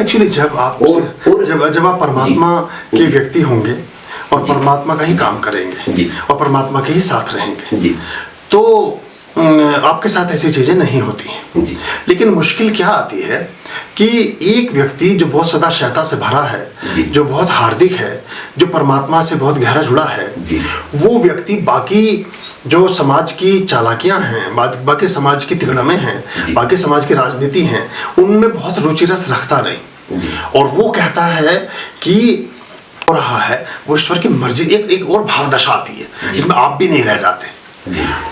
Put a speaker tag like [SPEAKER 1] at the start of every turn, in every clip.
[SPEAKER 1] Actually जब आप जब आप परमात्मा के व्यक्ति होंगे और परमात्मा का ही काम करेंगे और परमात्मा के ही साथ रहेंगे तो आपके साथ ऐसी चीज़ें नहीं होती हैं। लेकिन मुश्किल क्या आती है कि एक व्यक्ति जो बहुत सदा शैता से भरा है, जो बहुत हार्दिक है, जो परमात्मा से बहुत गहरा जुड़ा है, वो व्यक्ति बाकी जो समाज की चालाकियां हैं, बाकी समाज की तिगड़में हैं, बाकी समाज की राजनीति हैं, उनमें बहुत रुचि रस रखता नहीं। और वो कहता है कि हो रहा है वो ईश्वर की मर्जी। एक और भाव दशा आती है जिसमें आप भी नहीं रह जाते।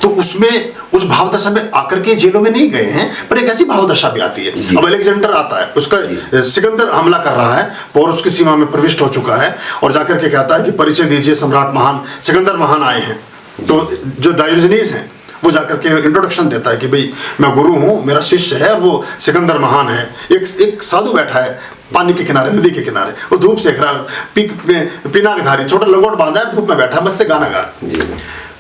[SPEAKER 1] तो उसमें उस भाव दशा में आकर के जेलों में नहीं गए हैं, पर एक ऐसी भाव दशा भी आती है। अब अलेक्जेंडर आता है, उसका सिकंदर हमला कर रहा है और उसकी सीमा में प्रविष्ट हो चुका है और जाकर के कहता है कि परिचय दीजिए, सम्राट महान सिकंदर महान आए हैं। तो जो डायोजनीस है वो जाकर के इंट्रोडक्शन देता है कि भाई मैं गुरु हूँ, मेरा शिष्य है और वो सिकंदर महान है। एक साधु बैठा है पानी के किनारे, नदी के किनारे, वो धूप सेक रहा, पिनाकधारी छोटा लंगोट बांधा है, धूप में बैठा है, मस्त गाना गा।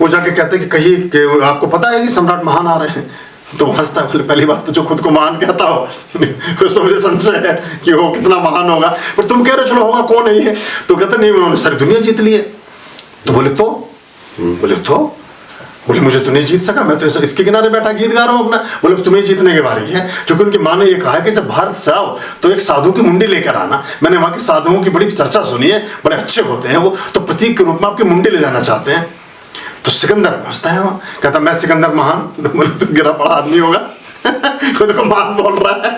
[SPEAKER 1] वो जाके कहते हैं कि कहीं कि आपको पता है कि सम्राट महान आ रहे हैं? तो हंसता है, पहली बात तो जो खुद को महान कहता हो उसमें मुझे संशय है कि वो कितना महान होगा, पर तुम कह रहे चलो होगा, कौन नहीं है? तो कहते नहीं, उन्होंने सारी दुनिया जीत ली है। तो बोले मुझे तो नहीं जीत सका, मैं तो इसके किनारे बैठा गीत गा रहा हूँ अपना। बोले तुम्हें जीतने की बारी है, क्योंकि उनकी माँ ने ये कहा है कि जब भारत से आओ तो एक साधु की मुंडी लेकर आना। मैंने वहाँ के साधुओं की बड़ी चर्चा सुनी है, बड़े अच्छे होते हैं वो, तो प्रतीक के रूप में आपकी मुंडी ले जाना चाहते हैं। तो सिकंदर पहुँचता है वहाँ, कहता मैं सिकंदर महान। बोले तो गिरा पड़ा आदमी होगा खुद को महान बोल रहा है,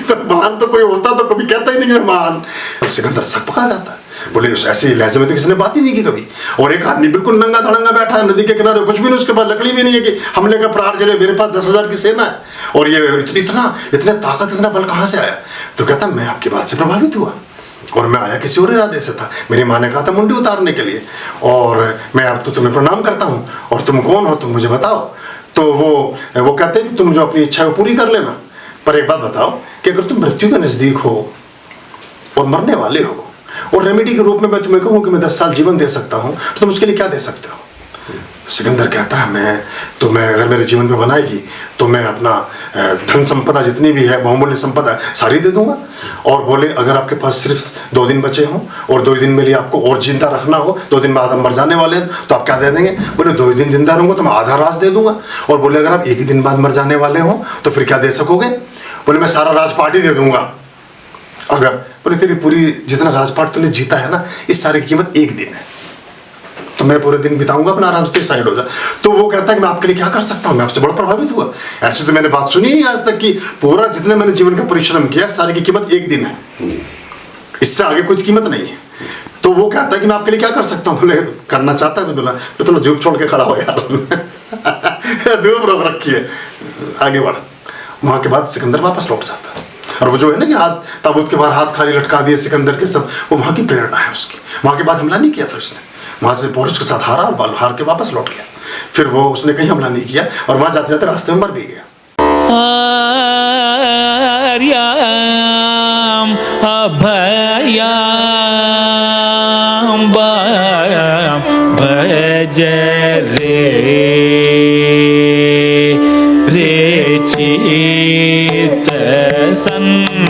[SPEAKER 1] तो महान तो कोई होता तो कभी कहता ही नहीं कि मैं महान। सिकंदर सक पका जाता है, बोले उस ऐसे लहजे में तो किसी ने बात ही नहीं की कभी। और एक आदमी बिल्कुल नंगा धड़ंगा बैठा है नदी के किनारे, कुछ भी नहीं, उसके पास लकड़ी भी नहीं है कि हमले का प्रहार चले, मेरे पास 10,000 की सेना है और ये इतने ताकत, इतना बल कहाँ से आया? तो कहता मैं आपकी बात से प्रभावित हुआ और मैं आया किसी और इरादे से था। मेरी माँ ने कहा था मुंडी उतारने के लिए, और मैं अब तो तुम्हें प्रणाम करता हूँ और तुम कौन हो, तुम मुझे बताओ। तो वो कहते हैं कि तुम जो अपनी इच्छा है वो पूरी कर लेना, पर एक बात बताओ कि अगर तुम मृत्यु के नज़दीक हो और मरने वाले हो और रेमेडी के रूप में मैं तुम्हें कहूँ कि मैं 10 साल जीवन दे सकता हूँ, तो तुम उसके लिए क्या दे सकते हो? सिकंदर कहता है मैं अगर मेरे जीवन में बनाएगी तो मैं अपना धन संपदा जितनी भी है, बहुमूल्य संपदा सारी दे दूंगा। और बोले अगर आपके पास सिर्फ 2 दिन बचे हों और 2 दिन में लिए आपको और जिंदा रखना हो, 2 दिन बाद हम मर जाने वाले हैं, तो आप क्या दे देंगे? बोले 2 दिन जिंदा रहूंगा तो मैं आधा राज दे दूंगा। और बोले अगर आप 1 ही दिन बाद मर जाने वाले हों तो फिर क्या दे सकोगे? बोले मैं सारा राजपाट ही दे दूंगा। अगर बोले तेरी पूरी जितना राजपाट तूने जीता है ना, इस सारे की कीमत 1 दिन है, तो मैं पूरे दिन बिताऊंगा अपना आराम से, साइड हो जा। तो वो कहता है कि मैं आपके लिए क्या कर सकता हूँ, मैं आपसे बड़ा प्रभावित हुआ। ऐसे तो मैंने बात सुनी नहीं आज तक कि पूरा जितने मैंने जीवन का परिश्रम किया सारे की कीमत 1 दिन है, इससे आगे कुछ कीमत नहीं है। तो वो कहता है कि मैं आपके लिए क्या कर सकता हूँ? बोले करना चाहता है? बोला तो थोड़ा धूप छोड़ के खड़ा हो यार धूप रोक रखी है, आगे बढ़। वहाँ के बाद सिकंदर वापस लौट जाता है, और वो जो है ना कि हाथ ताबूत के बाहर हाथ खाली लटका दिए सिकंदर के सब, वो वहाँ की प्रेरणा है उसकी। वहाँ के बाद हमला नहीं किया, फिर उसने वहाँ से पोरस के साथ हारा और बालू हार के वापस लौट गया। फिर वो उसने कहीं हमला नहीं किया और वहाँ जाते जाते रास्ते में मर भी गया।
[SPEAKER 2] भज रे चित संततम